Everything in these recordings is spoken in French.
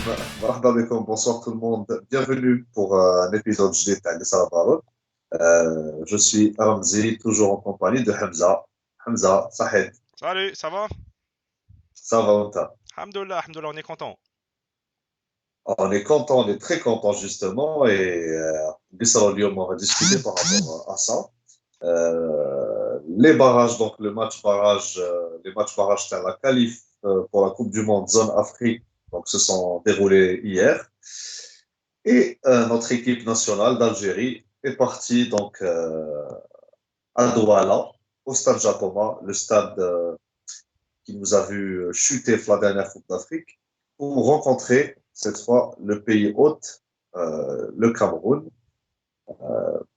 مرحبا بكم, bonsoir tout le monde. Bienvenue pour un épisode جديد تاع نساء البارود. Je suis Ramzi, toujours en compagnie de Hamza. Hamza, صحيت, Salut, ça va? ça va وانت? Alhamdoulilah, alhamdoulilah, on est content. On est content, on est très content justement et قصة اليوم, on va discuter par rapport à ça. Les barrages, donc le match barrage, les matchs barrages de la qualif pour la Coupe du Monde zone Afrique, donc se sont déroulés hier. Et notre équipe nationale d'Algérie est partie donc à Douala, au stade Jacoma, le stade qui nous a vu chuter la dernière Coupe d'Afrique, pour rencontrer cette fois le pays hôte, le Cameroun,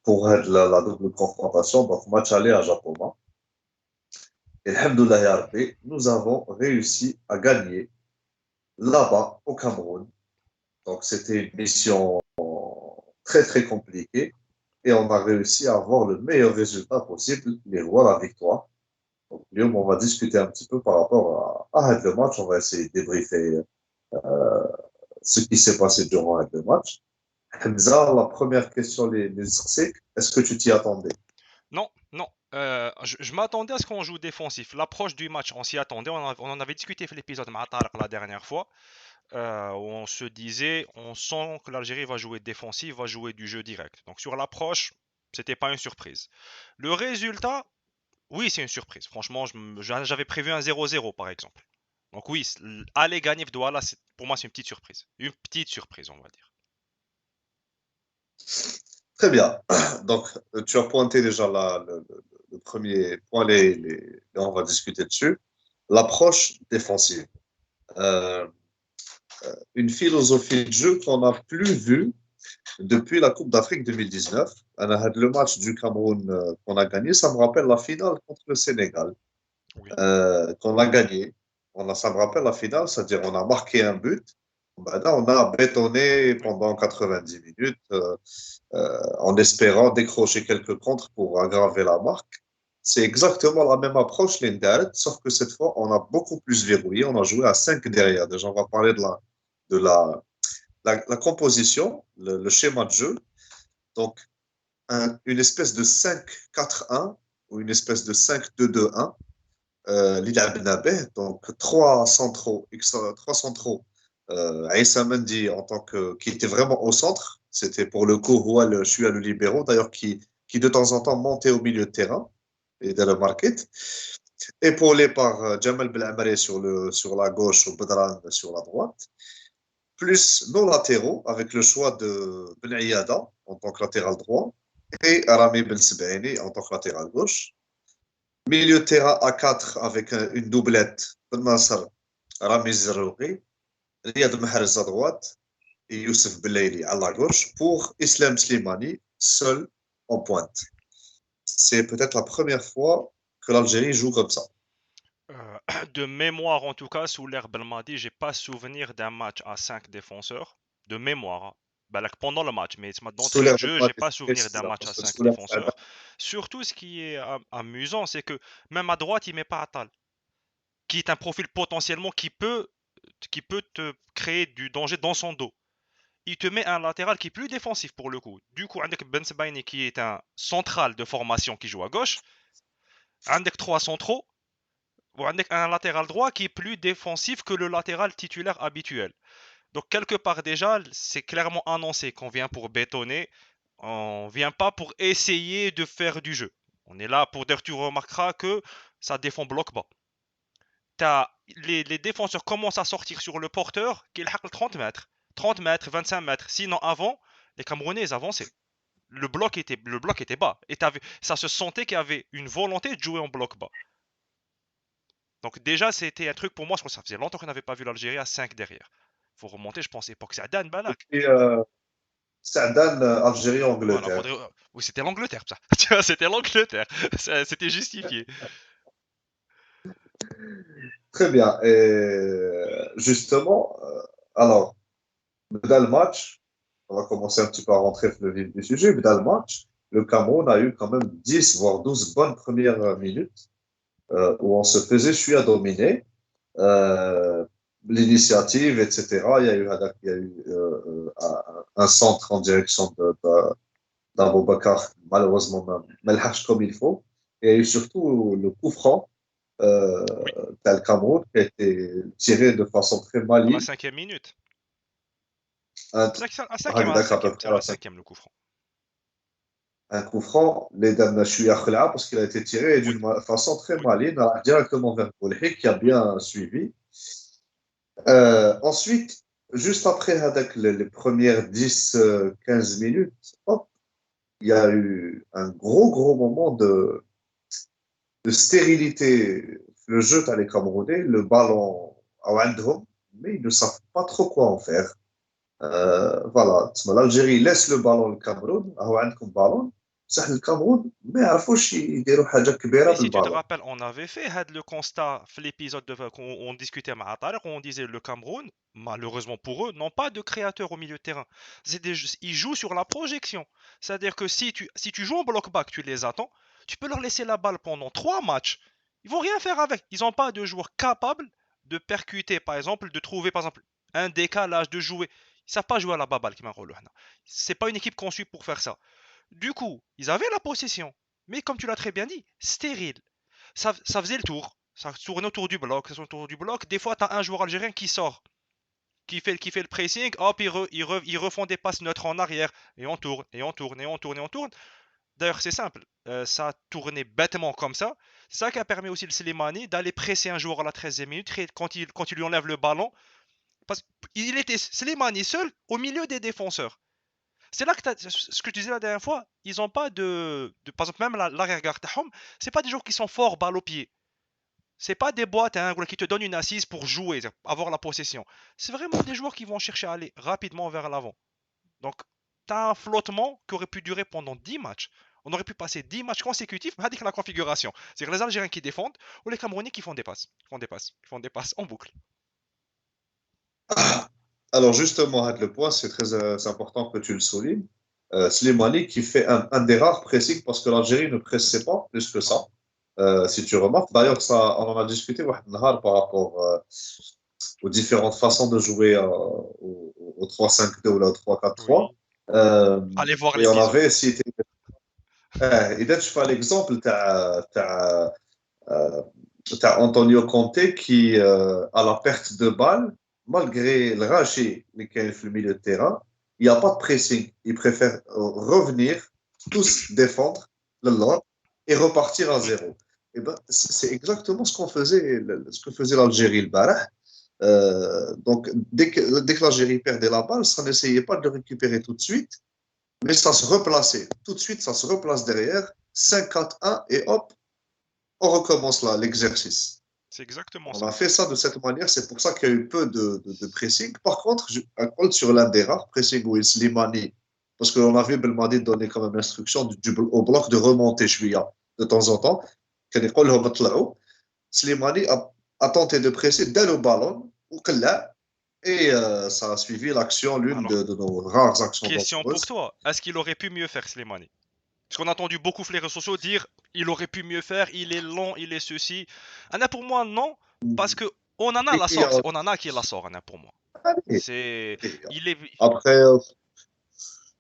pour la double confrontation, donc match aller à Jacoma. Et alhamdoulilah ya Rabbi, nous avons réussi à gagner là-bas au Cameroun. Donc c'était une mission très très compliquée et on a réussi à avoir le meilleur résultat possible, les rois la victoire. Donc Guillaume, on va discuter un petit peu par rapport à le match, on va essayer de débriefer ce qui s'est passé durant le match. Hamza, la première question, c'est est-ce que tu t'y attendais? Non, non, je m'attendais à ce qu'on joue défensif. L'approche du match, on s'y attendait. On en avait discuté dans l'épisode de Tarek la dernière fois, où on se disait, on sent que l'Algérie va jouer défensif, va jouer du jeu direct. Donc sur l'approche, c'était pas une surprise. Le résultat, oui, c'est une surprise. Franchement, j'avais prévu un 0-0 par exemple. Donc oui, aller gagner Douala, pour moi, c'est une petite surprise. Une petite surprise, on va dire. Très bien. Donc, tu as pointé déjà le premier point, on va discuter dessus. L'approche défensive. Euh, une philosophie de jeu qu'on n'a plus vue depuis la Coupe d'Afrique 2019. Le match du Cameroun qu'on a gagné, ça me rappelle la finale contre le Sénégal Oui. qu'on a gagné. Ça me rappelle la finale, c'est-à-dire on a marqué un but. Ben là, on a bétonné Oui. pendant 90 minutes en espérant décrocher quelques contres pour aggraver la marque. C'est exactement la même approche, l'Indiret, sauf que cette fois, on a beaucoup plus verrouillé. On a joué à 5 derrière. Déjà, on va parler de la composition, le schéma de jeu. Donc, une espèce de 5-4-1 ou une espèce de 5-2-2-1. Donc trois centraux. Aïssa Mendy en tant qui était vraiment au centre. C'était pour le coup Houal Chouia le libéraux, d'ailleurs, qui de temps en temps montait au milieu de terrain et dans le market. Épaulé par Jamal Belhamri sur la gauche ou Bedran sur la droite. Plus nos latéraux avec le choix de Ben Ayada en tant que latéral droit et Rami Ben Sebaini en tant que latéral gauche. Milieu de terrain à 4 avec une doublette. Ben Nasser, Rami Zerouri, Riyad Mahrez à droite et Youssef Belaili à la gauche pour Islam Slimani seul en pointe. C'est peut-être la première fois que l'Algérie joue comme ça. De mémoire, en tout cas, sous l'ère Belmadi, j'ai pas souvenir d'un match à 5 défenseurs. De mémoire, hein. Balak pendant le match, mais d'entrée Solaire de jeu, j'ai pas souvenir d'un match parce à que 5 Solaire, défenseurs. Surtout, ce qui est amusant, c'est que même à droite, il met pas Atal, qui est un profil potentiellement qui peut te créer du danger dans son dos. Il te met un latéral qui est plus défensif pour le coup. Du coup, avec Ben Sebaini qui est un central de formation qui joue à gauche, avec trois centraux, ou avec un latéral droit qui est plus défensif que le latéral titulaire habituel. Donc quelque part déjà, c'est clairement annoncé qu'on vient pour bétonner, on vient pas pour essayer de faire du jeu. On est là pour dire, tu remarqueras que ça défend bloc bas. Les défenseurs commencent à sortir sur le porteur qui est 30 mètres. 30 mètres, 25 mètres. Sinon avant, les Camerounais avançaient. Le bloc était bas. Et ça se sentait qu'il y avait une volonté de jouer en bloc bas. Donc déjà, c'était un truc pour moi, je crois que ça faisait longtemps qu'on n'avait pas vu l'Algérie à 5 derrière. Faut remonter, je pense, époque Sadan Balak. depuis Sadan, Voilà, Algérie-Angleterre. faudrait. Oui, c'était l'Angleterre, ça. Tu vois, c'était l'Angleterre. C'était justifié. Très bien. Et justement, alors, dans le match, on va commencer un petit peu à rentrer dans le vif du sujet. Dans le match, le Cameroun a eu quand même 10, voire 12 bonnes premières minutes où on se faisait chuer à dominer. Euh, l'initiative, etc. Il y a eu un centre en direction d'Aboubacar, malheureusement, ما لحقش comme il faut. Et il y a eu surtout le coup franc Oui, t'as le Cameroun qui a été tiré de façon très à la maligne. 5e minute. Un, À à 5e, peu c'est près à la 5e le coup franc. un coup franc, les dames parce qu'il a été tiré Oui, d'une façon très oui, maligne, directement vers Boulhik, qui a oui. bien suivi. Ensuite, juste après avec les premières 10-15 minutes, hop, il y a eu un gros moment de stérilité. Le jeu, t'as les Camerounais, le ballon à Wendrum, mais ils ne savent pas trop quoi en faire. Voilà, l'Algérie laisse le ballon au Cameroun, راهو عندكم بالون بصح الكاميرون ما يعرفوش يديروا حاجه كبيره Mais si tu te بالبالون. rappelles, on avait fait le constat, l'épisode qu'on on discutait avec Tariq, où on disait le Cameroun, malheureusement pour eux, n'ont pas de créateur au milieu de terrain. Ils jouent sur la projection. C'est-à-dire que si tu joues en bloc back, tu les attends, tu peux leur laisser la balle pendant 3 matchs. Ils vont rien faire avec. Ils n'ont pas de joueurs capables de percuter, par exemple, de trouver, par exemple, un décalage, de jouer. Ils savent pas jouer à la baballe, qui m'a relu. C'est pas une équipe conçue pour faire ça. Du coup, ils avaient la possession, mais comme tu l'as très bien dit, stérile. Ça faisait le tour. Ça tournait autour du bloc, ça tournait autour du bloc. Des fois, tu as un joueur algérien qui sort, qui fait le pressing, hop, ils refont des passes neutres en arrière, et on tourne, et on tourne, et on tourne, et on tourne. D'ailleurs, c'est simple, ça tournait bêtement comme ça. C'est ça qui a permis aussi le Slimani d'aller presser un joueur à la 13e minute quand il lui enlève le ballon. Parce qu'il était Slimani seul au milieu des défenseurs. C'est là que ce que je disais la dernière fois, ils n'ont pas par exemple, même l'arrière-garde, c'est pas des joueurs qui sont forts balle au pied. C'est pas des boîtes hein, qui te donnent une assise pour jouer, avoir la possession. C'est vraiment des joueurs qui vont chercher à aller rapidement vers l'avant. Donc, tu as un flottement qui aurait pu durer pendant 10 matchs. On aurait pu passer 10 matchs consécutifs avec la configuration. C'est-à-dire les Algériens qui défendent ou les Camerounais qui font des passes. Ils font des passes. Ils font des passes en boucle. Alors justement, le point, c'est important que tu le soulignes. Slimani qui fait un des rares pressings parce que l'Algérie ne pressait pas plus que Non. ça. Si tu remarques, d'ailleurs, ça, on en a discuté واحد النهار par rapport aux différentes façons de jouer au 3-5-2 ou au 3-4-3. Oui. Euh, Allez voir et on l'épisode. avait cité اذا تشوف l'exemple t'as Antonio Conte qui, à la perte de balle, malgré le rachis qui est au milieu de terrain, il n'y a pas de pressing. Il préfère revenir, tous défendre le lot et repartir à Oui. zéro. Et ben, c'est exactement ce que faisait l'Algérie le Barah. Donc, dès que l'Algérie perdait la balle, ça n'essayait pas de le récupérer tout de suite, mais ça se replaçait. Tout de suite, ça se replace derrière, 5-4-1, et hop, on recommence là, l'exercice. C'est exactement On ça. a fait ça de cette manière, c'est pour ça qu'il y a eu peu de pressing. Par contre, un call sur l'un des rares pressing où Slimani, parce qu'on avait Belmadi donné comme même l'instruction au bloc de remonter Chouia de temps en temps. Slimani a tenté de presser dès le ballon, et ça a suivi l'action, l'une Alors, de nos rares actions question pour dangereuses. toi. Est-ce qu'il aurait pu mieux faire, Slimani? Parce qu'on a entendu beaucoup sur les réseaux sociaux dire il aurait pu mieux faire, il est lent, il est ceci. Anna pour moi non, parce que Onana la Et, sort, c'est Onana qui la sort Anna pour moi. et, C'est et, il est après,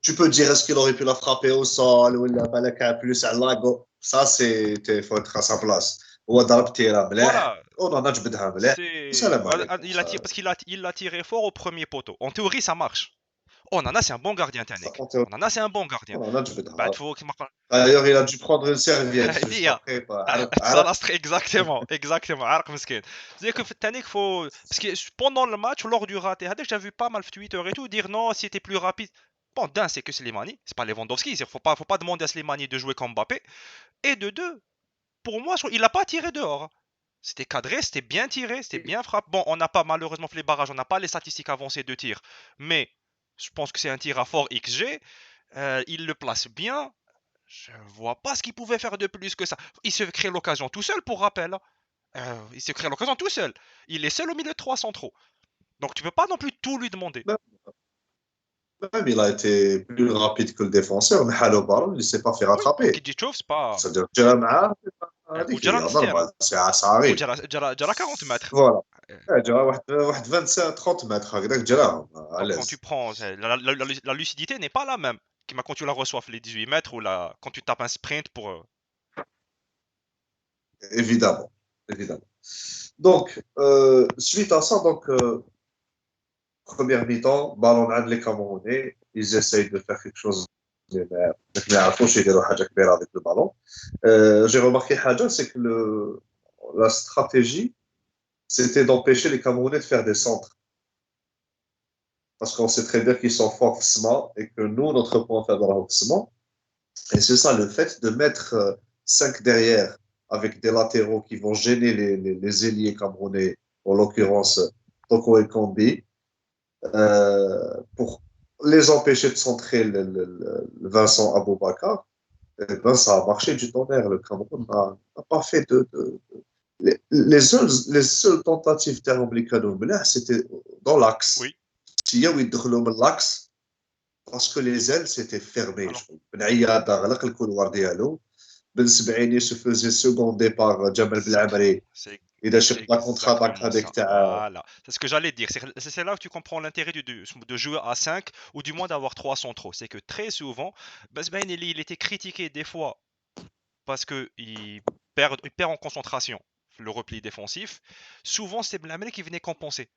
tu peux dire est-ce qu'il aurait pu la frapper au sol ou la balle plus à l'ago. Ça, il faut être à sa place. Ou ضرب تيرا مليح voilà, ونانا جبدها مليح c'est والسلام عليكم. il a tiré parce qu'il a tiré fort au premier poteau. En théorie ça marche. Onana c'est un bon gardien Ça Tanek. compte. Onana c'est un bon gardien. ونانا Bah جبدها. faut qu'il marque D'ailleurs, il a dû prendre une serviette juste هذه après. ça عرق. lastre exactement عرق مسكين. C'est que Tanek faut parce que pendant le match lors du raté هذاك j'ai vu pas mal sur Twitter et tout dire non si c'était plus rapide. Bon, d'un, c'est que Slimani, c'est pas Lewandowski, faut pas demander à Slimani de jouer comme Mbappé. Et de deux, pour moi, il n'a pas tiré dehors. C'était cadré, c'était bien tiré, c'était bien frappé. Bon, on n'a pas, malheureusement, fait les barrages, on n'a pas les statistiques avancées de tir. Mais je pense que c'est un tir à fort XG. Il le place bien. Je vois pas ce qu'il pouvait faire de plus que ça. Il se crée l'occasion tout seul, pour rappel. Il se crée l'occasion tout seul. Il est seul au milieu de 3 centraux. Donc tu peux pas non plus tout lui demander. Même il a été plus rapide que le défenseur, mais le ballon, il ne s'est pas fait Oui, ou rattraper. Kidjichov, c'est pas. C'est-à-dire, جرى معاه Ou هذيك هي Djala 9e. normal, ça Ou arrive. Djala 40 mètres. Voilà. جرى واحد 25 30 متر هكذاك جراهم Donc quand tu علاش. prends, la lucidité n'est pas la même quand tu la reçois les 18 mètres ou quand tu tapes un sprint pour... Évidemment, évidemment. Donc, suite à ça, donc, première mi-temps, ballon عند les Camerounais, ils essayent de faire quelque chose mais ما يعرفوش يديروا حاجه كبيره avec le ballon. J'ai remarqué حاجه, c'est que la stratégie, c'était d'empêcher les Camerounais de faire des centres. Parce qu'on sait très bien qu'ils sont forts physiquement et que nous, notre point faible est physiquement. Et c'est ça, le fait de mettre 5 derrière avec des latéraux qui vont gêner les ailiers camerounais, en l'occurrence Toko et Kombi, pour les empêcher de centrer le Vincent Aboubakar, eh ben, ça a marché du tonnerre. Le Cameroun n'a pas fait les seules tentatives تاعهم c'était dans l'axe. Oui. Si ils يدخلوا من l'axe, parce que les ailes s'étaient fermées. Alors, Ben Aïada غلق الكولوار ديالو. Ben Sebaini se faisait seconder par Jamal Belhamri. c'est Il a c'est cherché la contre-attaque exactement avec ça. ta. Voilà. C'est ce que j'allais dire. C'est là que tu comprends l'intérêt de jouer à 5 ou du moins d'avoir 3 centraux. C'est que très souvent, Basbain, il était critiqué des fois parce qu'il perd en concentration le repli défensif. Souvent, c'est Belhamri qui venait compenser.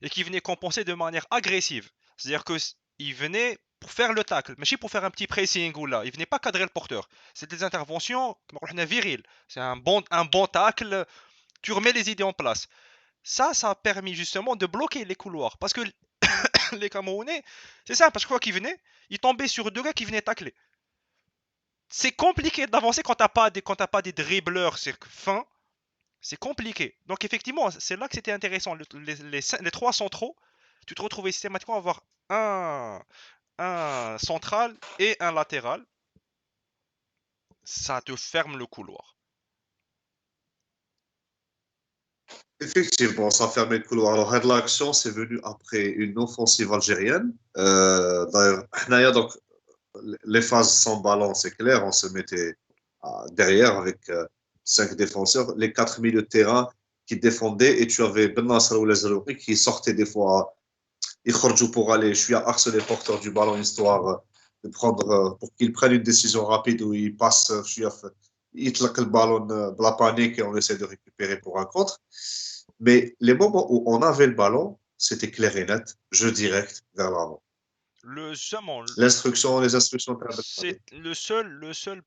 Et qui venait compenser de manière agressive. C'est-à-dire qu'il venait pour faire le tacle, mais pour faire un petit pressing ou là. Il venait pas cadrer le porteur. C'est des interventions viriles. C'est un bon tacle. Tu remets les idées en place. Ça a permis justement de bloquer les couloirs. Parce que les Camerounais, c'est ça, parce que quoi qu'ils venaient, ils tombaient sur deux gars qui venaient tacler. C'est compliqué d'avancer quand t'as pas des dribbleurs fins. C'est compliqué. Donc effectivement, c'est là que c'était intéressant. Les trois centraux, tu te retrouvais systématiquement à avoir un central et un latéral. Ça te ferme le couloir. Effectivement, ça fermait le couloir. Alors, l'action, c'est venu après une offensive algérienne. D'ailleurs, donc, les phases sans ballon, c'est clair, on se mettait derrière avec 5 défenseurs, les 4 milieux de terrain qui défendaient, et tu avais Ben Nasser ou les Zalouki qui sortaient des fois, ils pour aller, je suis à harceler les porteurs du ballon, histoire de prendre, pour qu'ils prennent une décision rapide où ils passent, je suis à ils claquent le ballon de la panique et on essaie de récupérer pour un contre. Mais les moments où on avait le ballon, c'était clair et net, jeu direct vers l'avant. Seulement, Les instructions c'est le seul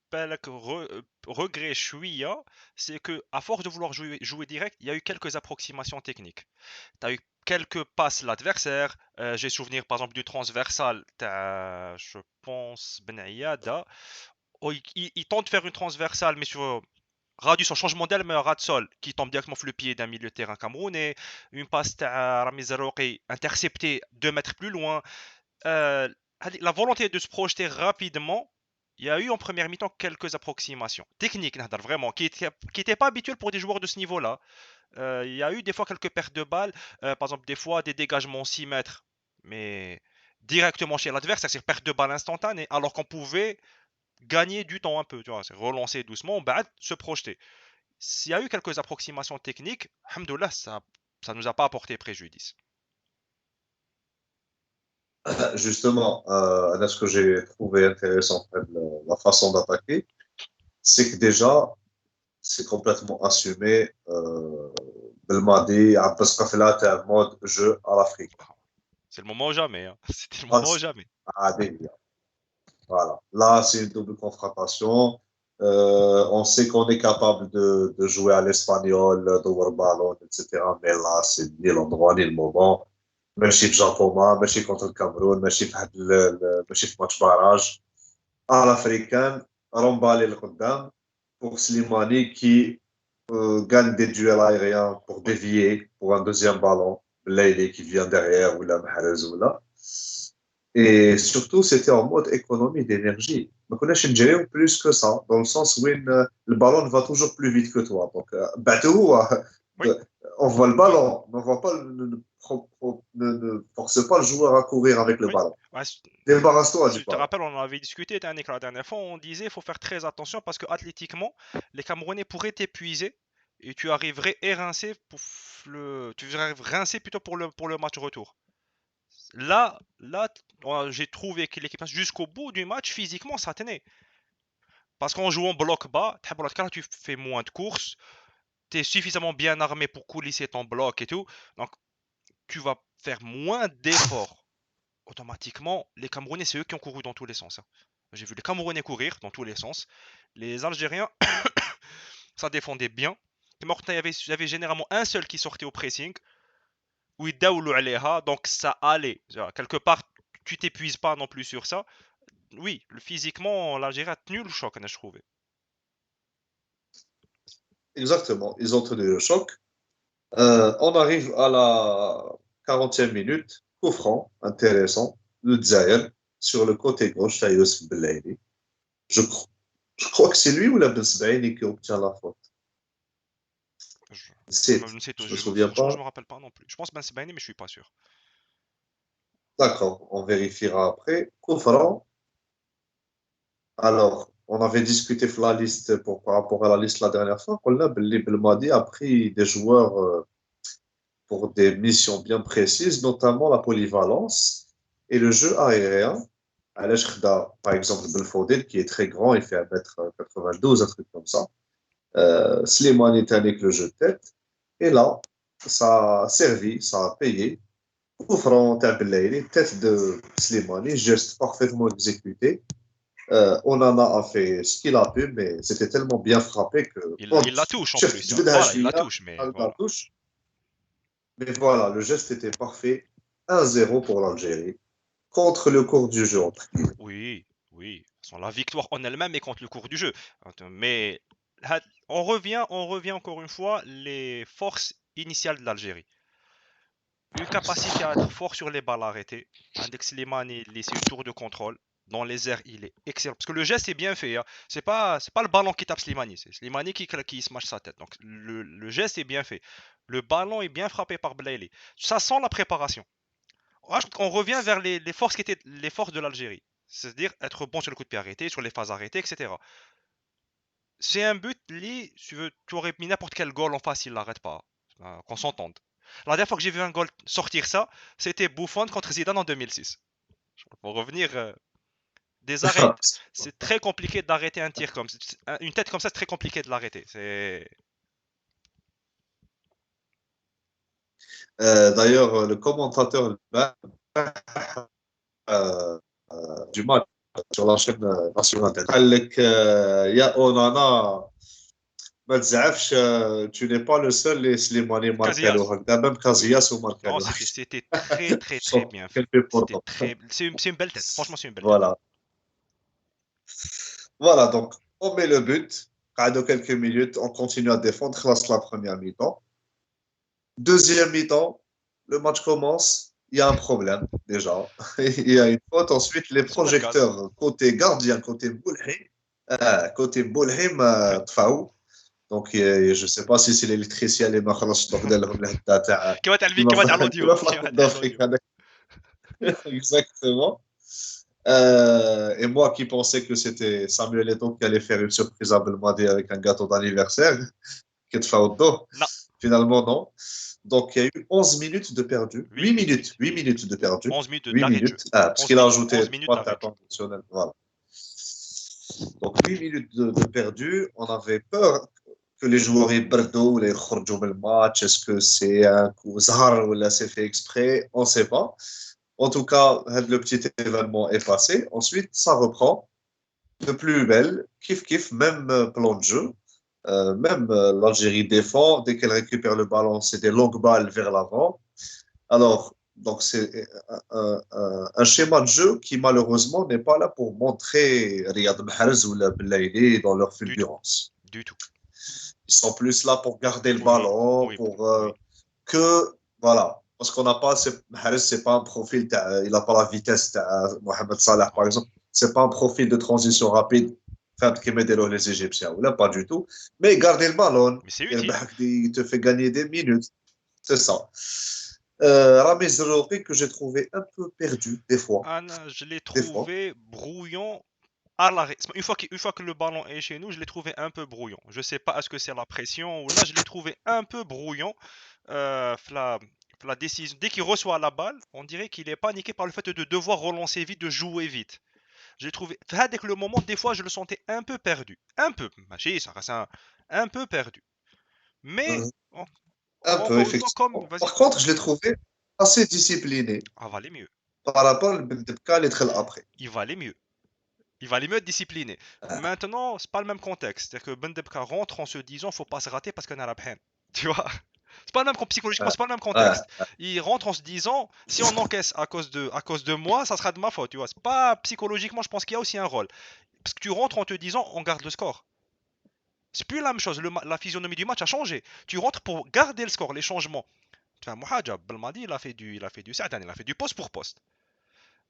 regret chouïa, c'est que à force de vouloir jouer direct, il y a eu quelques approximations techniques. Tu as eu quelques passes l'adversaire. J'ai souvenir par exemple du transversal. Je pense Ben Aïada. Oh, il tente de faire une transversale, mais sur radius en changement d'aile, mais un ras de sol qui tombe directement sur le pied d'un milieu de terrain camerounais. Une passe à Ramiz Zarouki interceptée 2 mètres plus loin. Euh, la volonté de se projeter rapidement, il y a eu en première mi-temps quelques approximations techniques, vraiment, qui n'étaient pas habituelles pour des joueurs de ce niveau-là. Il y a eu des fois quelques pertes de balles, par exemple des fois des dégagements 6 mètres, mais directement chez l'adversaire, c'est perte de balle instantanée, alors qu'on pouvait gagner du temps un peu, tu vois, c'est relancer doucement, bah, se projeter. S'il y a eu quelques approximations techniques, alhamdoulilah, ça nous a pas apporté préjudice. Justement, là, ce que j'ai trouvé intéressant, en fait, la façon d'attaquer, c'est que déjà, c'est complètement assumé. Belmadi, Abbas Kafela, t'es un mode jeu à l'Afrique. C'est le moment ou jamais, hein. C'était le Ah, moment ou jamais. voilà. Là, c'est une double confrontation. On sait qu'on est capable de jouer à l'espagnol, de ballon, etc. Mais là, c'est ni l'endroit ni le moment. ماشي في جاكوما, ماشي contre le Cameroun, ماشي في ماشي في ماتش باراج. À l'africaine, remballer le قدام pour Slimani qui gagne des duels aériens pour Oui. dévier pour un deuxième ballon. Leili qui vient derrière ou la Mahrez ou là. Et surtout, c'était en mode économie d'énergie. ما كناش نجريو plus que ça, dans le sens où le ballon va toujours plus vite que toi. Donc, Batou, Oui. on voit le ballon, mais on voit pas, ne force pas le joueur à courir avec le Oui. ballon. Ouais, Débarrasse-toi si du tu te ballon. rappelles, on en avait discuté la dernière fois, on disait il faut faire très attention parce que athlétiquement, les Camerounais pourraient t'épuiser et tu arriverais érincé tu arrives rincé plutôt pour le match retour. Là, j'ai trouvé que l'équipe jusqu'au bout du match, physiquement, ça tenait. Parce qu'en jouant bloc bas, tu fais moins de courses, tu es suffisamment bien armé pour coulisser ton bloc et tout. Donc, tu vas faire moins d'efforts. Automatiquement, les Camerounais, c'est eux qui ont couru dans tous les sens, hein. J'ai vu les Camerounais courir dans tous les sens. Les Algériens, ça défendait bien. Il y avait généralement un seul qui sortait au pressing. ويداولوا عليها donc ça allait. Quelque part, tu t'épuises pas non plus sur ça. Oui, physiquement, l'Algérie a tenu le choc, je trouvais. Exactement, ils ont tenu le choc. On arrive à la 40e minute, coup franc, intéressant, le Dzaïr, sur le côté gauche, à Youssef Belaïli. Je, je crois que c'est lui ou la Bensbaini qui obtient la faute. Je me souviens Franchement, je pas. me rappelle pas non plus. Je pense Ben Sebaini, mais je suis pas sûr. D'accord, on vérifiera après. Coup franc. Alors, on avait discuté sur la liste par rapport à la liste la dernière fois. On a Belmadi a pris des joueurs pour des missions bien précises, notamment la polyvalence et le jeu aérien. علاش خدا, par exemple, Belfodil, qui est très grand, il fait 1m92, un truc comme ça. Slimani est avec le jeu de tête. Et là, ça a servi, ça a payé. Coup franc, tête de Slimani, geste parfaitement exécuté. Onana a fait ce qu'il a pu, mais c'était tellement bien frappé que Il la touche en chef plus, hein. جبدها Voilà, il la شوية touche, mais على voilà. la touche. Mais voilà, le geste était parfait. 1-0 pour l'Algérie contre le cours du jeu. Oui, oui. La victoire en elle-même est contre le cours du jeu. Mais on revient encore une fois les forces initiales de l'Algérie. Une capacité à être fort sur les balles arrêtées. Index Slimani, c'est une tour de contrôle. Dans les airs, il est excellent. Parce que le geste est bien fait, hein. C'est pas le ballon qui tape Slimani. C'est Slimani qui smash sa tête. Donc le geste est bien fait. Le ballon est bien frappé par Blaili. Ça sent la préparation. On revient vers les forces qui étaient les forces de l'Algérie. C'est-à-dire être bon sur le coup de pied arrêté, sur les phases arrêtées, etc. C'est un but, tu aurais mis n'importe quel goal en face, il l'arrête pas. Qu'on s'entende. La dernière fois que j'ai vu un goal sortir ça, c'était Buffon contre Zidane en 2006. Pour revenir, des arrêts, c'est très compliqué d'arrêter un tir comme ça. Une tête comme ça, c'est très compliqué de l'arrêter. D'ailleurs, le commentateur euh, du match sur la chaîne nationale قال لك يا اونانا ما تزعفش tu n'es pas le seul et Slimani marqué له Casillas. هكذا même Oui. Casillas marqué Non, له c'était très, très, très son bien fait. quel fait C'était pourtant. très. C'est une belle tête. Franchement, c'est une belle tête. Voilà. Voilà, donc on met le but. Dans quelques minutes, on continue à défendre. Là, c'est la première mi-temps. Deuxième mi-temps, le match commence. Il y a un problème déjà. Il y a une faute. Ensuite, les Sur Mergaz. projecteurs côté gardien, côté Boulhim, Ouais. Tfaou. Donc, je ne sais pas si c'est l'électricien اللي ما خلصش الضوء ديالهم الهدا تاع كيما تاع الاوديو كيما في لا كيما كوب تاع d'Afrique الاوديو. هذاك. Exactement. Et moi qui pensais que c'était Samuel Eto'o qui allait faire une surprise à Belmadi avec un gâteau d'anniversaire, qui te fait au dos. Non, Finalement, non. Donc, il y a eu 11 minutes de perdu. 8 8 minutes. minutes. 8 minutes de perdu. 11 minutes 8 d'arrêt de jeu. minutes. Ah, parce 11 qu'il a minutes, ajouté 11 minutes 3 d'arrêt de têtes jeu. additionnelles. Voilà. Donc, 8 minutes de perdu. On avait peur que les joueurs aient بردوا ولا يخرجوا من match. Est-ce que c'est un coup zahar ou là c'est fait exprès? On ne sait pas. En tout cas, le petit événement est passé. Ensuite, ça reprend de plus belle, kiff, même plan de jeu. Même l'Algérie défend. Dès qu'elle récupère le ballon, c'est des longues balles vers l'avant. Alors, donc c'est un schéma de jeu qui malheureusement n'est pas là pour montrer Riyad Mahrez ou la Belaïli dans leur Du tout. fulgurance. Du tout. Ils sont plus là pour garder le Oui, ballon, oui, pour oui. que, voilà, parce qu'on n'a pas, Mahrez, c'est pas un profil, il n'a pas la vitesse de Mohamed Salah, par Non. exemple. C'est pas un profil de transition rapide, enfin, qui met les Égyptiens, ou là, pas du tout. Mais garder le ballon, Mais c'est utile. il te fait gagner des minutes. C'est ça. Ramiz Rouki, que j'ai trouvé un peu perdu, des fois. Anna, je l'ai Des fois. trouvé brouillon à l'arrêt. Une fois que le ballon est chez nous, je l'ai trouvé un peu brouillon. Je sais pas est-ce que c'est la pression ou là, je l'ai trouvé un peu brouillon. La décision. Dès qu'il reçoit la balle, on dirait qu'il est paniqué par le fait de devoir relancer vite, de jouer vite. Je l'ai trouvé. Dès que le moment, des fois, je le sentais un peu perdu. Un peu. Machi, ça reste un peu perdu. Mais, Mhm. Un peu, encore une fois, comme. effectivement. Vas-y, Par contre, je l'ai trouvé assez discipliné ah, va aller mieux. par rapport à Bendebka اللي دخل après. Il va aller mieux. Il va aller mieux être discipliné. Ah, Maintenant, c'est pas le même contexte. C'est-à-dire que Bendebka rentre en se disant faut pas se rater parce qu'on a la peine. Tu vois? C'est pas le même psychologiquement, ah, c'est pas le même ah, contexte. Il rentre en se disant si on encaisse à cause de moi, ça sera de ma faute. Tu vois? C'est pas psychologiquement, je pense qu'il y a aussi un rôle. Parce que tu rentres en te disant on garde le score. C'est plus la même chose. La physionomie du match a changé. Tu rentres pour garder le score, les changements. Enfin, Mohaja, Belmadi, il a fait du poste pour poste.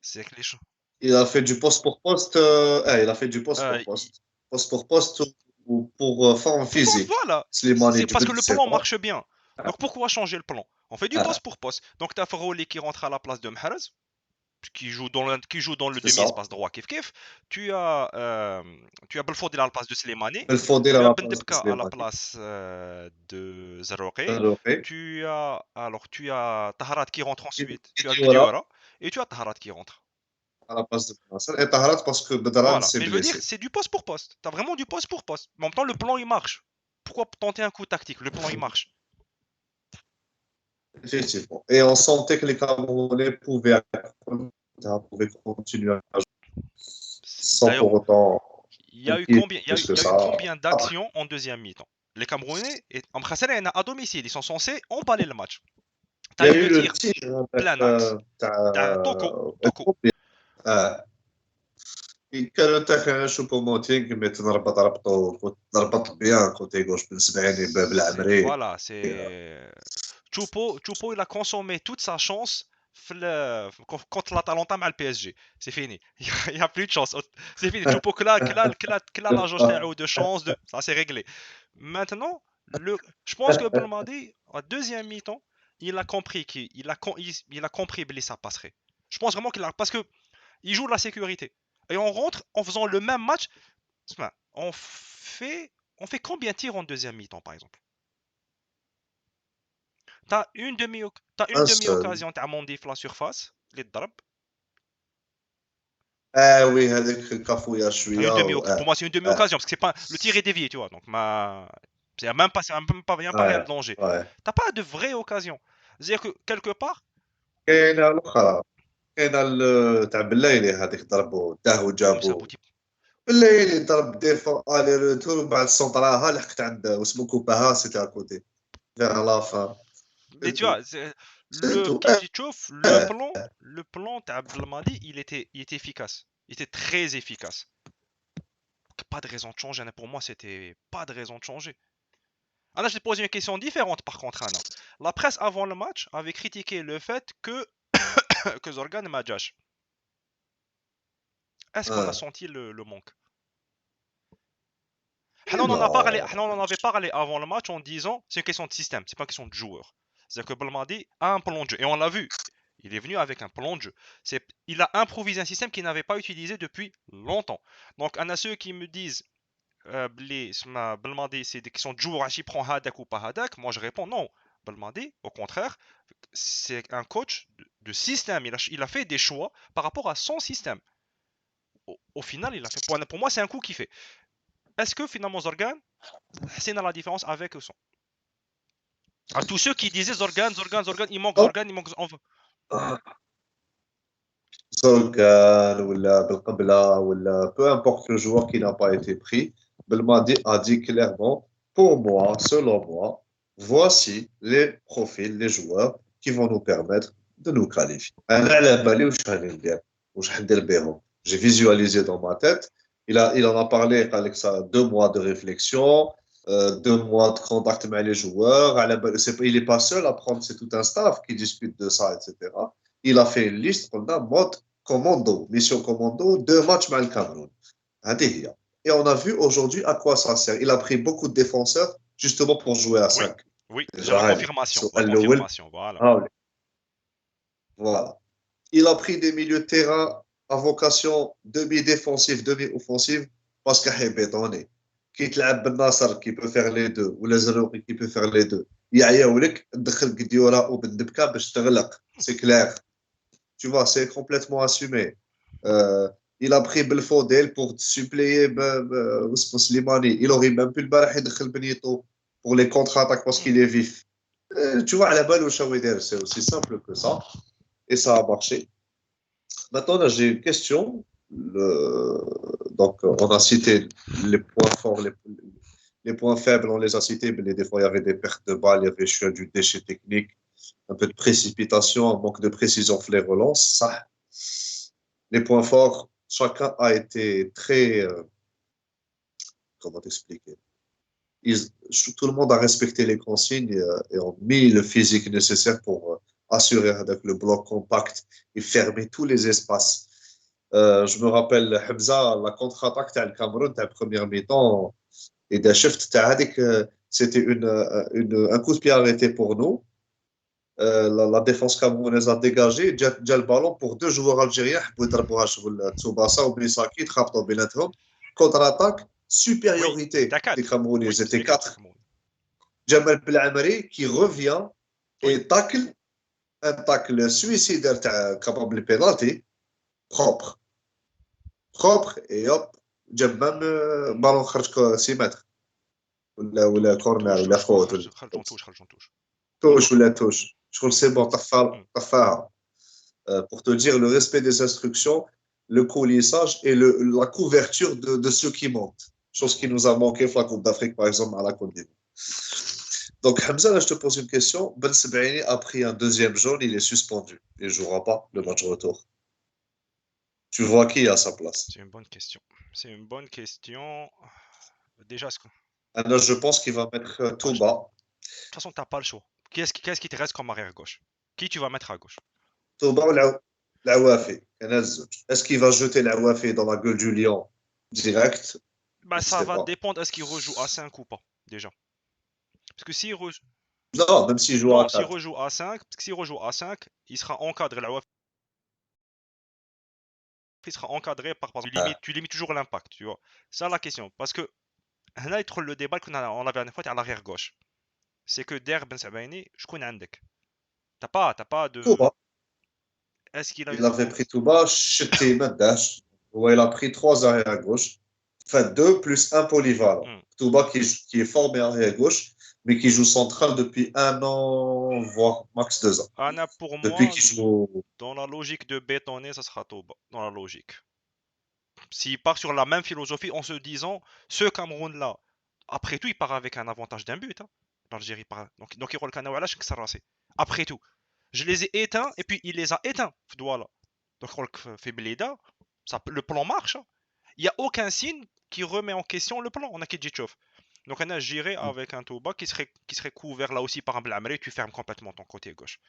C'est que les choses. Il a fait du poste pour poste. Il a fait du poste pour poste. Poste pour poste ou pour forme physique. Voilà, Slimani c'est parce que Djoud, le c'est plan bon. marche bien. Donc pourquoi changer le plan? On fait du poste Ah, pour poste. Donc tu as Faroli qui rentre à la place de Mahrez, qui joue dans le c'est ça. demi-espace droit kif kif. Tu as Belfodil à la place de Slimani. Il faut dire à Tu as la place de Bendebka à la Slimani. place de Zarouki. Ok. Tu as Taharat qui rentre ensuite. Tu as Voilà, Gudiora et tu as Taharat qui rentre. à la place de Benasser. Et Taharat parce que Bedran Voilà. s'est Mais je veux dire, blessé. c'est du poste pour poste. Tu as vraiment du poste pour poste. Mais en même temps, le plan il marche. Pourquoi tenter un coup tactique? Le plan il marche. Effectivement. Et on sentait que les Camerounais pouvaient continuer à jouer sans D'ailleurs, pour autant inquiéter plus il que y a eu ça. combien Après, d'actions en deuxième mi-temps? Les Camerounais, en à domicile, ils sont censés emballer le match. il T'as y a eu eu le le tir tir plein axe. T'as Toko. آه. كان تاع شوبو موتينغ مي تنربط بيان كوتي غوش بن سبعيني باب العمري Voilà, c'est. Choupo, il a consommé toute sa chance contre l'Atalanta مع le PSG. C'est fini. Il n'y a plus de chance. C'est fini. Choupo, que là, la jauge de chance, ça c'est réglé. Maintenant, je pense que Belmadi, en deuxième mi-temps, il a compris il a compris que ça passerait. Je pense vraiment qu'il a. Parce que il joue de la sécurité. Et on rentre en faisant le même match. Enfin, on fait combien de tirs en deuxième mi-temps, par exemple? T'as une un seul. demi-occasion تاع موندي في لا سيرفاس اللي تضرب. اه وي هذاك كافويا T'as une شويه demi pour moi c'est une اه demi-occasion parce que c'est pas le tir est dévié, tu vois. Donc il y a pas réel اه danger. اه T'as pas de vraie occasion. C'est-à-dire que quelque part, كاينه الاخرى كاينه تاع بالليلي هذيك ضربوا داه ça وجابوا aboutit. بالليلي ضرب ديفون الي روتور ومن بعد سونطراها لحقت عند واسمو كوباها سيتي اكوتي فيغ لا فان سي Mais tu تو vois, سي تو qui chauffe, اه le plan تاع Belmadi, il était efficace. Il était très efficace. Pas de raison de changer, Anna. Pour moi, c'était pas de raison de changer. Anna, je te pose une question différente par contre, Anna. La presse avant le match avait critiqué le fait que Zorgan m'a Majash. Est-ce qu'on a اه senti le manque? non On en avait parlé avant le match en disant c'est une question de système, c'est pas une question de joueur. C'est-à-dire que Belmadi a un plan de jeu et on l'a vu. Il est venu avec un plan de jeu. Il a improvisé un système qu'il n'avait pas utilisé depuis longtemps. Donc, il y en a ceux qui me disent Belmadi, c'est des questions de joueur, qui prend Hadak ou pas Hadak. Moi, je réponds non. Belmadi, au contraire, c'est un coach de système. Il a fait des choix par rapport à son système. Au final, il a fait. Pour moi, c'est un coup qu'il fait. Est-ce que finalement Zorgan, c'est dans la différence avec eux sans? À tous ceux qui disaient Zorgan, il manque. Zorgan ولا بالقبلة ولا peu importe le joueur qui n'a pas été pris, Belmadi a dit clairement, pour moi, selon moi, voici les profils, les joueurs qui vont nous permettre de nous qualifier. أنا على بالي واش حندير بهم. J'ai visualisé dans ma tête. Il en a parlé avec ça, 2 mois de réflexion, 2 mois de contact avec les joueurs. Il n'est pas seul à prendre, c'est tout un staff qui discute de ça, etc. Il a fait une liste qu'on a mode commando, mission commando, 2 matchs avec le Cameroun. Et on a vu aujourd'hui à quoi ça sert. Il a pris beaucoup de défenseurs justement pour jouer à Oui, 5. oui, j'ai Déjà, la confirmation, voilà. voilà. Il a pris des milieux de terrain à vocation demi-défensive, demi-offensive, parce qu'il est bétonné. Qui تلعب بالناصر qui peut faire les deux ou les Zarouki qui peut faire les deux. يعياو لك تدخل قديورة وبن دبكة باش تغلق. C'est clair. Tu vois, c'est complètement assumé. Il a pris Belfodel pour suppléer Slimani. Il aurait même pu le barrage de Benito pour les contre-attaques parce qu'il est vif. Tu vois, à la balle au Shaweder, c'est aussi simple que ça. Et ça a marché. Maintenant, là, j'ai une question. Donc, on a cité les points forts, les points faibles, on les a cités, mais des fois, il y avait des pertes de balles, il y avait du déchet technique, un peu de précipitation, un manque de précision sur les relances. Ça, les points forts, chacun a été très, comment t'expliquer, tout le monde a respecté les consignes et ont mis le physique nécessaire pour assurer avec le bloc compact et fermer tous les espaces. Je me rappelle, Hamza, la contre-attaque de Cameroun, la première mi-temps, et de shift, c'était un coup de pied arrêté pour nous. La défense camerounaise a dégagé, déjà le ballon pour deux joueurs algériens, Tsubasa ou Bisaki, contre-attaque, Oui, supériorité t'as des 4. Camerounais, Oui, ils étaient c'est 4 quatre. Cameroun. Jamal Belhamri qui revient Oui, et tacle, un tacle suicidaire capable de pénalty, propre, propre, et hop, جاب même ballon خرج 6 mètres ولا كورنر touche, ولا فوت ولا خرج touche. توش ولا توش شغل سي بون طفاها. Pour te dire le respect des instructions, le coulissage et la couverture de ceux qui montent. Chose qui nous a manqué pour la Coupe d'Afrique, par exemple, à la Côte d'Ivoire. Donc, Hamza, là, je te pose une question. Ben Sebaini a pris un deuxième jaune, il est suspendu. Il ne jouera pas le match retour. Tu vois qui à sa place? C'est une bonne question. C'est une bonne question. Déjà, Là, je pense qu'il va mettre de Touba. toute façon, t'as pas le choix. Qu'est-ce qui te reste comme arrière gauche? Qui tu vas mettre à gauche? Touba ou l'Awafi. Est-ce qu'il va jeter l'Awafi dans la gueule du lion direct? Bah, Je ne ça sais va pas. dépendre est-ce qu'il rejoue à 5 ou pas, déjà. Parce que s'il rejoue... Non, même s'il joue à Non, s'il 4. rejoue à 5, parce que s'il rejoue à 5, il sera encadré. Il sera encadré par tu limites toujours l'impact, tu vois. C'est ça la question. Parce que là, il trouve le débat qu'on a la dernière fois à l'arrière gauche. C'est que Der Ben Sabaini, je connais Andek. T'as pas de. Touba. Est-ce qu'il a Il une. avait pris Touba, Chete Dash. Ouais, il a pris 3 arrière à gauche. Enfin, 2 plus un polyvalent. Hmm. Touba qui est formé arrière gauche, mais qui joue central depuis 1 an, voire max 2 ans. Anna, pour Depuis moi, qu'il joue. dans la logique de bétonner, ça sera Toba. Dans la logique. S'il part sur la même philosophie en se disant, ce Cameroun-là, après tout, il part avec un avantage d'un but. Hein. L'Algérie part. Donc il roule après tout. Je les ai éteints et puis il les a éteints. Voilà. Donc fait Bleda, le plan marche. Hein. Il n'y a aucun signe qui remet en question le plan. On a Kedjichov. Donc on a géré avec un Touba qui serait couvert là aussi par un Blamré. Tu fermes complètement ton côté gauche.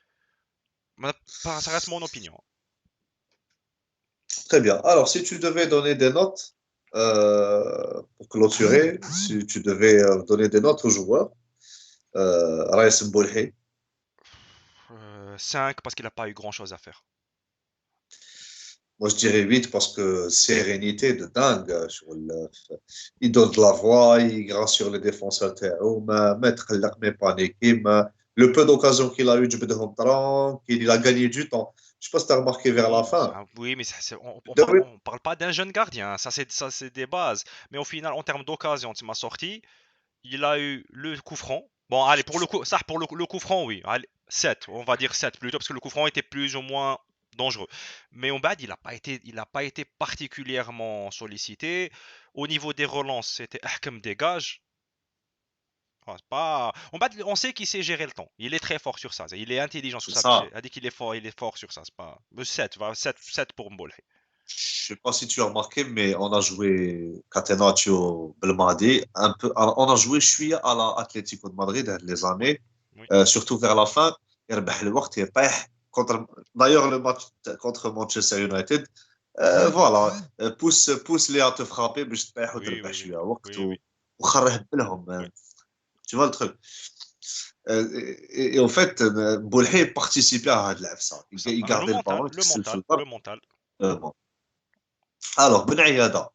Ça reste mon opinion. Très bien. Alors, si tu devais donner des notes pour clôturer, si tu devais donner des notes aux joueurs, Raïs Mboulhi, 5 parce qu'il n'a pas eu grand chose à faire. moi je dirais 8 parce que sérénité de dingue. Il donne de la voix, il grâce sur les défenseurs تاعو ما تخلق paniquer. Le peu d'occasions qu'il a eu, il a gagné du temps. Je ne sais pas si tu as remarqué vers la fin. Oui, mais Oui, on parle pas d'un jeune gardien. Ça, c'est des bases. Mais au final, en termes d'occasion, tu m'as sorti. Il a eu le coup franc. Bon, allez, pour le coup franc, oui. Allez, 7, on va dire 7 plutôt, parce que le coup franc était plus ou moins dangereux. Mais en bad, il a pas été particulièrement sollicité. Au niveau des relances, c'était comme dégage. Ah, en bad, on sait qu'il sait gérer le temps. Il est très fort sur ça. Il est intelligent sur c'est ça. ça. Il a dit qu'il est fort, il est fort sur ça. C'est pas 7, 7 pour Mbolé. Je ne sais pas si tu as remarqué, mais on a joué Catenaccio Belmadi, un peu, on a joué Chouïa à l'Atlético de Madrid les années, Oui, surtout vers la fin. D'ailleurs, le match contre Manchester United, voilà, pousse les à te frapper, باش تطيح oui, وتربح oui, oui, شوية وقت oui, oui, وخرج لهم. oui. Tu vois le truc. Et en fait, Boulhay participait à ça. Ça, Il gardait le ballon, il le se le mental, faisait. le mental. Bon. Alors, Ben Ayada.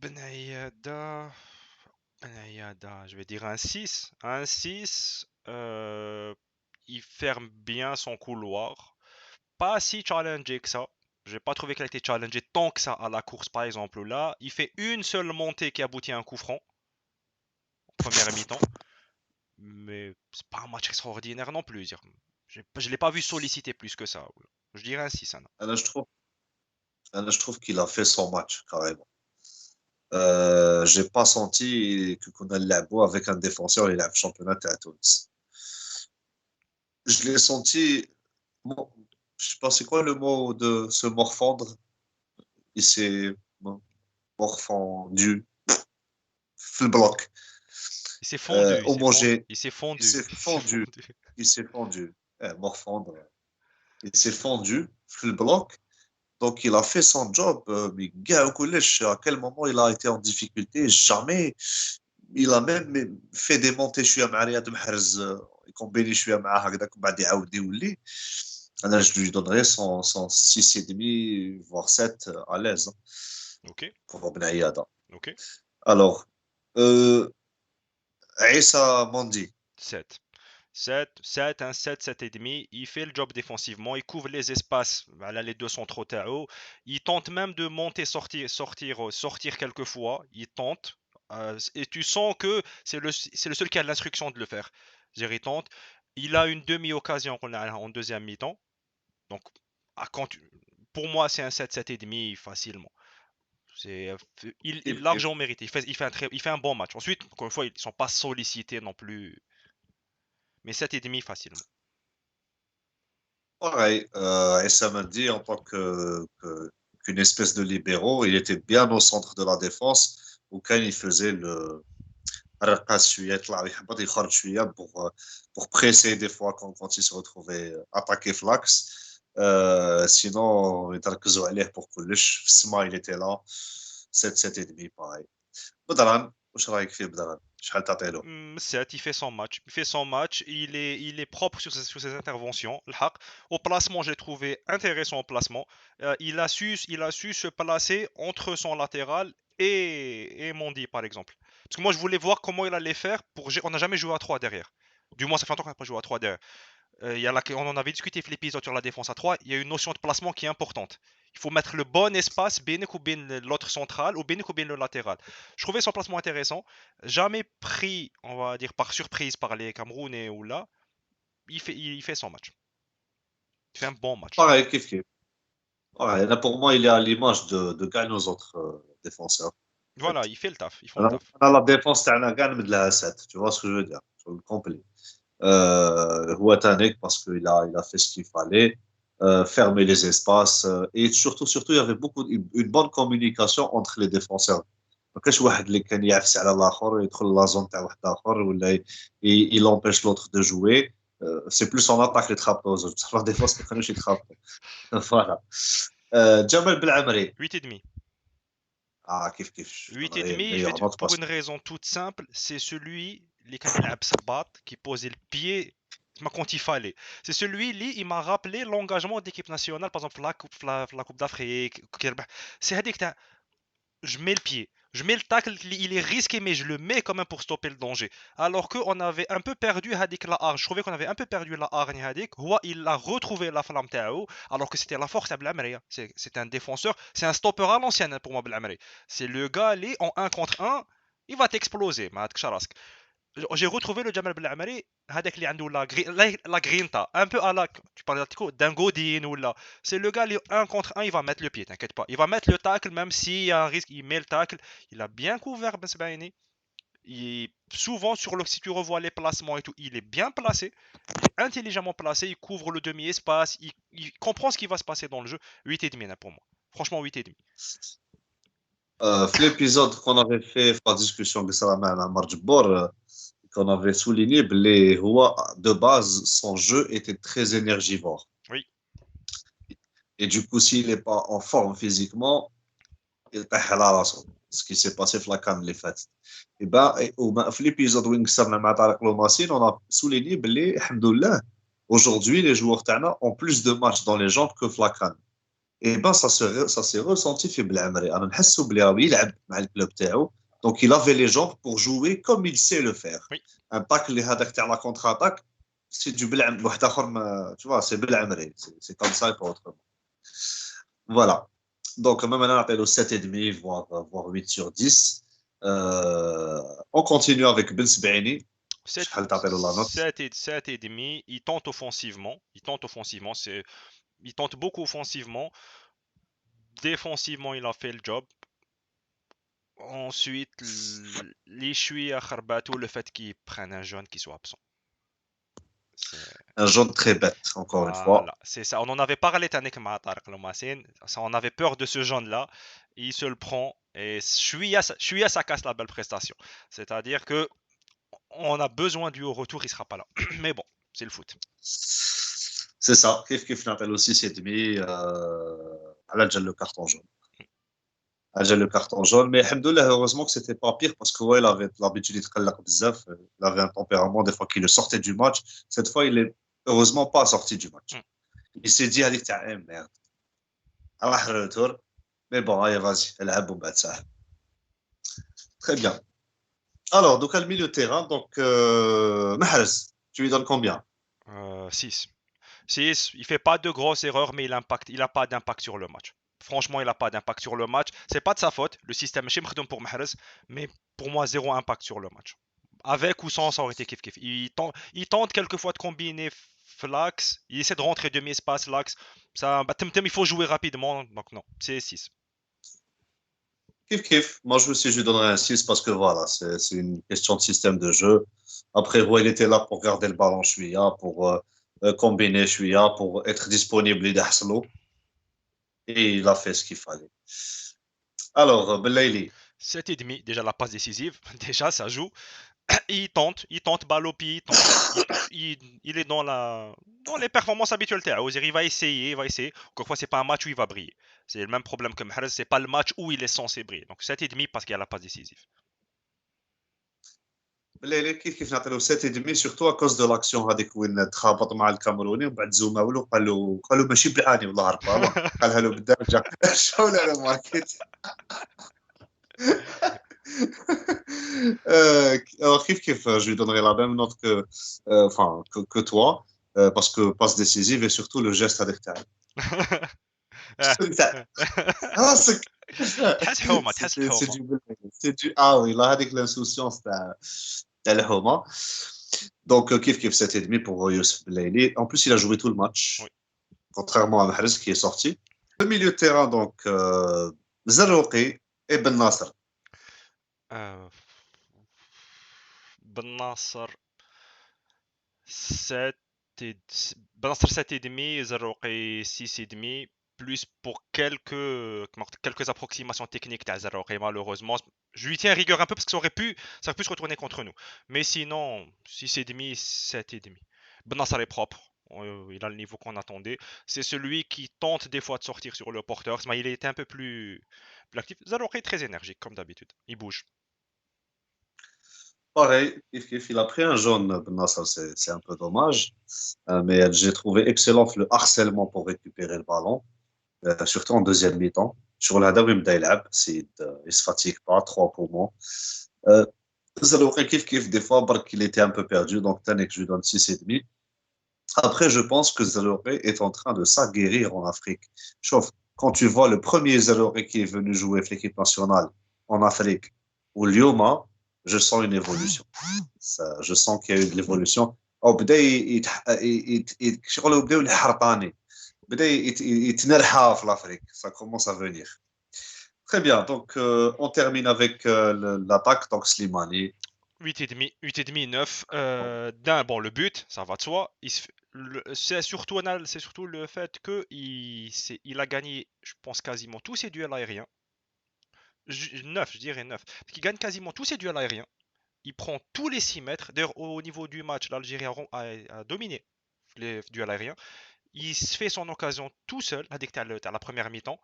Benaïada, Benaïada, je vais dire un 6. Un 6, il ferme bien son couloir. Pas si challengé que ça. J'ai pas trouvé qu'il a été challengé tant que ça à la course, par exemple. Là, il fait une seule montée qui aboutit à un coup franc, première mi-temps. Mais c'est pas un match extraordinaire non plus. Je l'ai pas vu solliciter plus que ça. Je dirais un 6, Anna. Là, je trouve qu'il a fait son match, carrément. J'ai pas senti que qu'on a le labo avec un défenseur, il a le championnat à Tunis. Je l'ai senti, bon, je sais pas c'est quoi le mot de se morfondre. Il s'est morfendu, le bloc, Il s'est fondu, il s'est fondu, homogène, il s'est il fondu, s'est il s'est fondu, fondu. il s'est fondu, morfondre, il s'est fondu, le bloc. Donc, il a fait son job, mais gars, à quel moment il a été en difficulté? Jamais. Il a même fait des montées شويه مع رياض محرز يكومبيني شويه معاه هكذاك وبعد يعاود يولي. انا je lui donnerais son 6 et demi voire 7 à l'aise hein, Ok, pour Ben Ayada. ok. Alors Issa Mandi. 7. 7, 7, un 7, 7 et demi. Il fait le job défensivement, il couvre les espaces. Voilà, les deux sont trop haut. Il tente même de monter, sortir quelquefois. Il tente. Et tu sens que c'est le seul qui a l'instruction de le faire. Il tente. Il a une demi-occasion en deuxième mi-temps. Donc, à quand pour moi, c'est un 7, 7 et demi facilement. Il Kif, kif. largement mérité. Il fait un bon match. Ensuite, encore une fois, ils ne sont pas sollicités non plus. Mais 7 et demi facilement. Pareil, Issa Mandi en tant qu'une espèce de libéraux, il était bien au centre de la défense où quand il faisait le رقص شويه يطلع يحبط يخرج شويه pour presser des fois quand il se retrouvait attaqué flax sinon يتركزوا عليه pour كلش في السما il était là 7 7 et demi pareil بدران واش رايك فيه بدران شحال تعطي له 7, il fait son match. Il fait son match. Il est propre sur ses interventions. Le haq. Au placement, j'ai trouvé intéressant au placement. Il a su se placer entre son latéral et Mondi, par exemple. Parce que moi, je voulais voir comment il allait faire. On n'a jamais joué à 3 derrière. Du moins, ça fait longtemps qu'on n'a pas joué à 3 derrière. On en avait discuté dans l'épisode sur la défense à 3. Il y a une notion de placement qui est importante. Il faut mettre le bon espace, ou bien l'autre central, ou bien le latéral. Je trouvais son placement intéressant. Jamais pris, on va dire, par surprise par les Camerounais ou là. Il fait son match. Il fait un bon match. pareil kiff kiff ouais, là pour moi il est à l'image de كاع nos autres défenseurs en Voilà, fait il fait le taf. Ils font le انا taf. أنا la défense تاعنا كاع نمدلها 7 tu vois ce que je veux dire sur le complet هو تانيك parce qu'il a fait ce qu'il fallait, fermer les espaces, et surtout, il y avait une bonne communication entre les défenseurs. ما كاش واحد اللي كان يعفس على الاخر يدخل لا زون تاع واحد اخر ولا il empêche l'autre de jouer. C'est plus en attaque les يتخبطوا زوج بصح لا ديفونس ما كانوش يتخبطوا. فوالا. جمال بالعمري. 8,5. كيف je 8 et donnerais une demi, meilleure note pour parce une raison toute simple, c'est celui les كان يلعب صباط qui posait le pied quand il fallait. C'est celui-là, il m'a rappelé l'engagement d'équipe nationale, par exemple la Coupe d'Afrique. C'est هذيك تاع je mets le pied, je mets le tacle, il est risqué, mais je le mets quand même pour stopper le danger. Alors qu'on avait un peu perdu Hadik la hargne. Je trouvais qu'on avait un peu perdu la hargne Hadik. Il a retrouvé la flamme Tao, alors que c'était la force à Blamri. C'est un défenseur, c'est un stopper à l'ancienne pour moi, Blamri. C'est le gars, là, en un contre un, il va t'exploser, Mahat Ksharask. J'ai retrouvé le Jamal Belhamari, هذاك اللي عنده la grinta, un peu à la, tu parlais d'un Godin ou là. C'est le gars, un contre un, il va mettre le pied, t'inquiète pas. Il va mettre le tacle, même s'il y a un risque, il met le tacle. Il a bien couvert Ben Sebaini. Souvent, si tu revois les placements et tout, il est bien placé, il est intelligemment placé, il couvre le demi-espace, il comprend ce qui va se passer dans le jeu. 8,5 là, pour moi. Franchement, 8,5. في l'épisode qu'on avait fait في la discussion اللي صرا مع عمر جبور qu'on avait souligné que de base son jeu était très énergivore Oui. et du coup s'il n'est pas en forme physiquement il طيح على راسه ce qui s'est passé في la CAN اللي فاتت et ben في l'épisode où كسرنا مع طارق لوماسين on a souligné que الحمد لله aujourd'hui les joueurs تاعنا ont plus de matchs dans les jambes que في la CAN et ben ça s'est ressenti في بالعمري انا نحسه بلي راه يلعب مع الكلوب تاعو دونك il avait les jambes pour jouer comme il sait le faire Oui, un tacle اللي هذاك تاع لا كونتر اتاك سي دو بالعم واحد اخر ما tu vois c'est بالعمري c'est comme ça et pas autrement voilà donc même انا نعطي له 7 et demi voire 8 sur 10 on continue avec Ben Sebaini 7, شحال تعطي له la note 7 et demi. Il tente offensivement. Il tente offensivement. Il tente beaucoup offensivement. Défensivement, il a fait le job. Ensuite, les chui à Kharbatou, le fait qu'ils prennent un jeune qui soit absent. C'est un jaune très bête encore une fois Voilà, c'est ça. On en avait parlé Tanek Matar Klomassine. Ça, on avait peur de ce jaune-là. Il se le prend et ça casse la belle prestation. C'est-à-dire que on a besoin du haut retour, il sera pas là. Mais bon, c'est le foot. c'est ça كيف نعطي له 6 et demi على جال le carton jaune j'ai le carton jaune, mais alhamdoulilah, heureusement que c'était pas pire parce que ouais, il avait l'habitude de يتقلق بزاف, il avait un tempérament des fois qu'il le sortait du match. Cette fois, il est heureusement pas sorti du match. Mm. Il s'est dit هذيك تاع merde. راح retour. Mais bon, allez, vas-y, العب ومن بعد ساعة. Très bien. Alors, donc à le milieu de terrain, donc Mahrez, tu lui donnes combien? 6. 6, il fait pas de grosses erreurs, mais il a pas d'impact sur le match. Franchement, il a pas d'impact sur le match. C'est pas de sa faute. Le système est chez pour Mahrez, mais pour moi, zéro impact sur le match. Avec ou sans, ça aurait été kiff kiff. Il tente quelquefois de combiner l'axe. Il essaie de rentrer demi-espace, l'axe. Ça, bah, il faut jouer rapidement. Donc non, c'est 6. Kiff kiff. Moi, je aussi, je lui donnerais un 6 parce que voilà, c'est une question de système de jeu. Après, Roy, il était là pour garder le ballon chouïa, pour combiner chouïa, pour être disponible et d'Ahslo. Et il a fait ce qu'il fallait. Alors, Belaïli, 7,5, déjà la passe décisive. Déjà, ça joue. Il tente balle au pied, il tente. Il est dans les performances habituelles. Il va essayer, il va essayer. Encore une fois, c'est pas un match où il va briller. C'est le même problème que Mahrez, c'est pas le match où il est censé briller. Donc 7,5 parce qu'il y a la passe décisive. Belaïli, كيف نعطي له 7 et demi, surtout à cause de l'action هذيك وين تخابط مع الكاميروني ومن بعد زوماو له قال له ماشي بالعاني والله هربانه قالها له بالدرجه شو لا ماركت alors, je lui donnerai la même note que toi, parce que passe décisive et surtout le geste avec ta. Ah, تحس حومه تحس c'est الحومه. du, ah oui, là, avec l'insouciance, t'as le homa. Donc, kiff 7,5 pour Youssef Belaïli. En plus, il a joué tout le Oui. match, contrairement à Mahrez qui est sorti. Le milieu de terrain, donc, Zarouki et Ben Nasser. Euh, Ben Nasser 7 et Ben Nasser 7,5, Zarouki 6,5, plus pour quelques approximations techniques de Zarouki, malheureusement. Je lui tiens rigueur un peu parce que ça aurait pu se retourner contre nous. Mais sinon, 6,5, 7,5. Ben Nasser est propre. Il a le niveau qu'on attendait. C'est celui qui tente des fois de sortir sur le porteur. Mais il était un peu plus actif. Zarouki est très énergique, comme d'habitude. Il bouge. Pareil, il a pris un jaune, Ben Nasser, c'est un peu dommage. Mais j'ai trouvé excellent le harcèlement pour récupérer le ballon, surtout en deuxième mi-temps. Sur la deuxième mi-temps, il ne se fatigue pas, trois poumons. Zalouki, des fois, il était un peu perdu, donc Tanek, je lui donne 6,5. Après, je pense que Zalouki est en train de s'aguerrir en Afrique. Sauf quand tu vois le premier Zalouki qui est venu jouer avec l'équipe nationale en Afrique, ou Lioma, je sens une évolution. Je sens qu'il y a eu de l'évolution. او بدا شغل بداو الحرطاني بدا يتنرحى في l'Afrique. Ça commence à venir. Très bien, donc on termine avec l'attaque, donc Slimani. 8,5, 9. Bon, le but, ça va de soi. C'est surtout le fait qu'il a gagné, je pense, quasiment tous ses duels aériens. 9, je dirais 9. Parce qu'il gagne quasiment tous ses duels aériens. Il prend tous les 6 mètres. D'ailleurs, au niveau du match, l'Algérie a dominé les duels aériens. Il se fait son occasion tout seul, à la première mi-temps.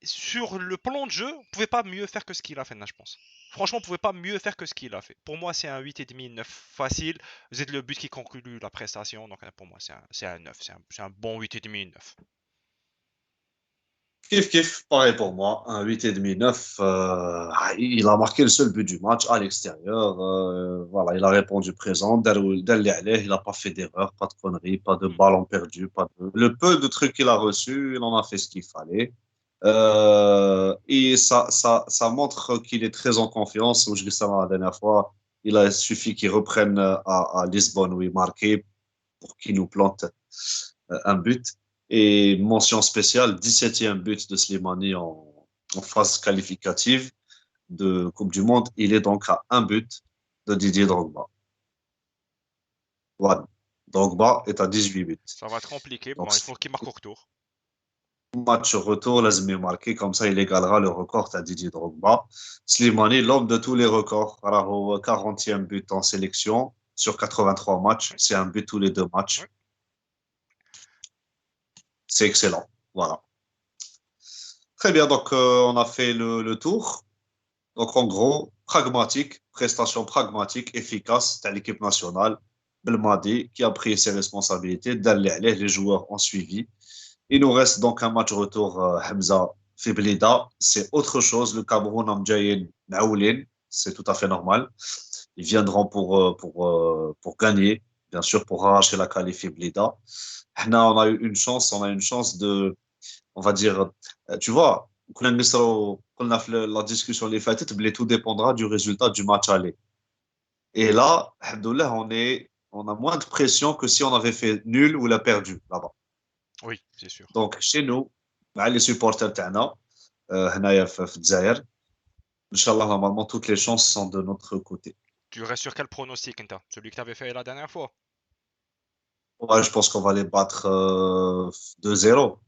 Sur le plan de jeu, on pouvait pas mieux faire que ce qu'il a fait, je pense. Franchement, on pouvait pas mieux faire que ce qu'il a fait. Pour moi, c'est un 8,5, 9 facile. Vous êtes le but qui conclut la prestation. Donc pour moi, c'est un 9. C'est un bon 8,5, 9. Kiff, pareil pour moi. Un 8,5, 9. Il a marqué le seul but du match à l'extérieur. Voilà, il a répondu présent. Il n'a pas fait d'erreur, pas de conneries, pas de Hmm. ballon perdu. Le peu de trucs qu'il a reçu, il en a fait ce qu'il fallait. Et ça montre qu'il est très en confiance. Je l'ai dit la dernière fois, il a suffi qu'il reprenne à Lisbonne où il marquait pour qu'il nous plante un but. Et mention spéciale, 17e but de Slimani en phase qualificative de Coupe du Monde. Il est donc à un but de Didier Drogba. Voilà. Drogba est à 18 buts. Ça va être compliqué. Donc, Bon, il faut qu'il marque au retour. match retour, Lazmi marqué, comme ça il égalera le record à Didier Drogba. Slimani, l'homme de tous les records, au 40e but en sélection sur 83 matchs. Ouais, C'est un but tous les deux ouais. matchs. C'est excellent. Voilà. Très bien, donc on a fait le tour. Donc en gros, pragmatique, prestation pragmatique, efficace de l'équipe nationale. Belmadi qui a pris ses responsabilités, les joueurs ont suivi. Il nous reste donc un match retour Hamza Fiblida. C'est autre chose. Le Cameroun Amdjaïen Naoulin, c'est tout à fait normal. Ils viendront pour gagner, bien sûr, pour arracher la qualif Fiblida. On a eu une chance, on a une chance de, on va dire, tu vois, la discussion les fêtes, tout dépendra du résultat du match aller. Et là, alhamdoulilah, on a moins de pression que si on avait fait nul ou l'a perdu là-bas. Oui, c'est sûr. Donc, chez nous, les supporters تاعنا, هنايا في الجزائر, Inch'Allah, normalement, toutes les chances sont de notre côté. Tu restes sur quel pronostic, Inta? Celui que tu avais fait la dernière fois? Ouais, je pense qu'on va les battre 2-0.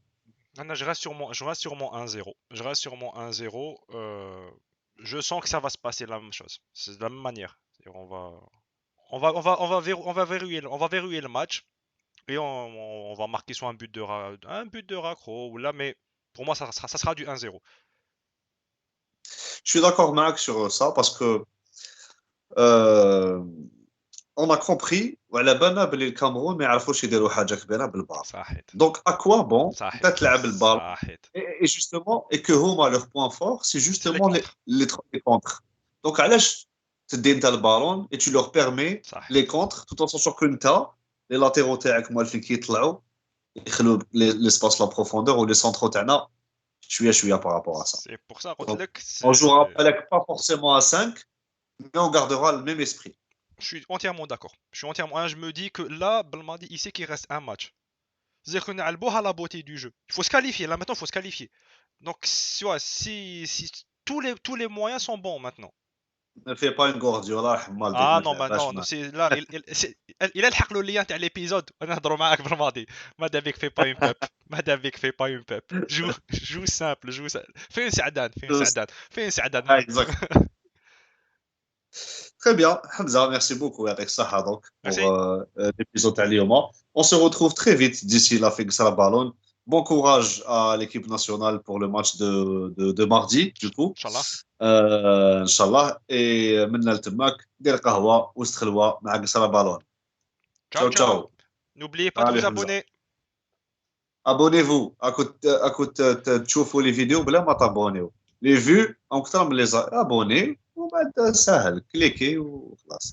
Non, non, je reste sur mon 1-0. Je reste sur mon 1-0. Je sens que ça va se passer la même chose. C'est de la même manière. On va verrouiller le match et on va marquer soit un but de raccro ou là, mais pour moi, ça sera du 1-0. Je suis d'accord, Marc, sur ça parce que euh, on a compris وعلى بالنا بلي الكاميرون ما يعرفوش يديروا حاجه كبيره بالبال. صحيت Donc à quoi bon صحيت انت تلعب البال صحيت et justement et que هما leur point fort c'est C'est les justement contres. les contres. Donc علاش تدي انت البالون et tu leur permets صحيت les contres tout en sachant que انت les latéraux تاعك موالفين كيطلعوا يخلوا l'espace la profondeur ou les centraux تاعنا شويه par rapport à ça. C'est pour ça قلت Donc لك on jouera pas forcément à 5 mais on gardera le même esprit. je suis entièrement d'accord. Je me dis que là, Belmadi, il sait qu'il reste un match. C'est-à-dire qu'on a le beau à la beauté du jeu. Il faut se qualifier. Là, maintenant, il faut se qualifier. Donc, tu vois, si tous les moyens sont bons maintenant. Ne fais pas une Guardiola, حمال ديك Ah ما non, تلعبهاش maintenant, معاه. c'est là, il a le lien à l'épisode. On a drôle avec Belmadi. Madavik fait pas une pep. Madavik fait pas une pep. Joue simple, joue simple. Fais une Saadane, fais une Saadane, fais une Saadane. Exact. Très bien, Hamza, merci beaucoup avec ça donc pour Merci. l'épisode à Lyon. On se retrouve très vite d'ici la fin de la ballon. Bon courage à l'équipe nationale pour le match de mardi, du coup. Inch'Allah. Inch'Allah. Et maintenant, le tmak, دير قهوة وسط خلوة مع قصر بالون. Ciao, Ciao, ciao. ciao. N'oubliez pas de Allez, vous Hamza. abonner. Abonnez-vous. كنت تشوفوا les vidéos بلا ما تابونيو. Les vues, اكثر من les abonnés وبعد سهل كليكي وخلاص.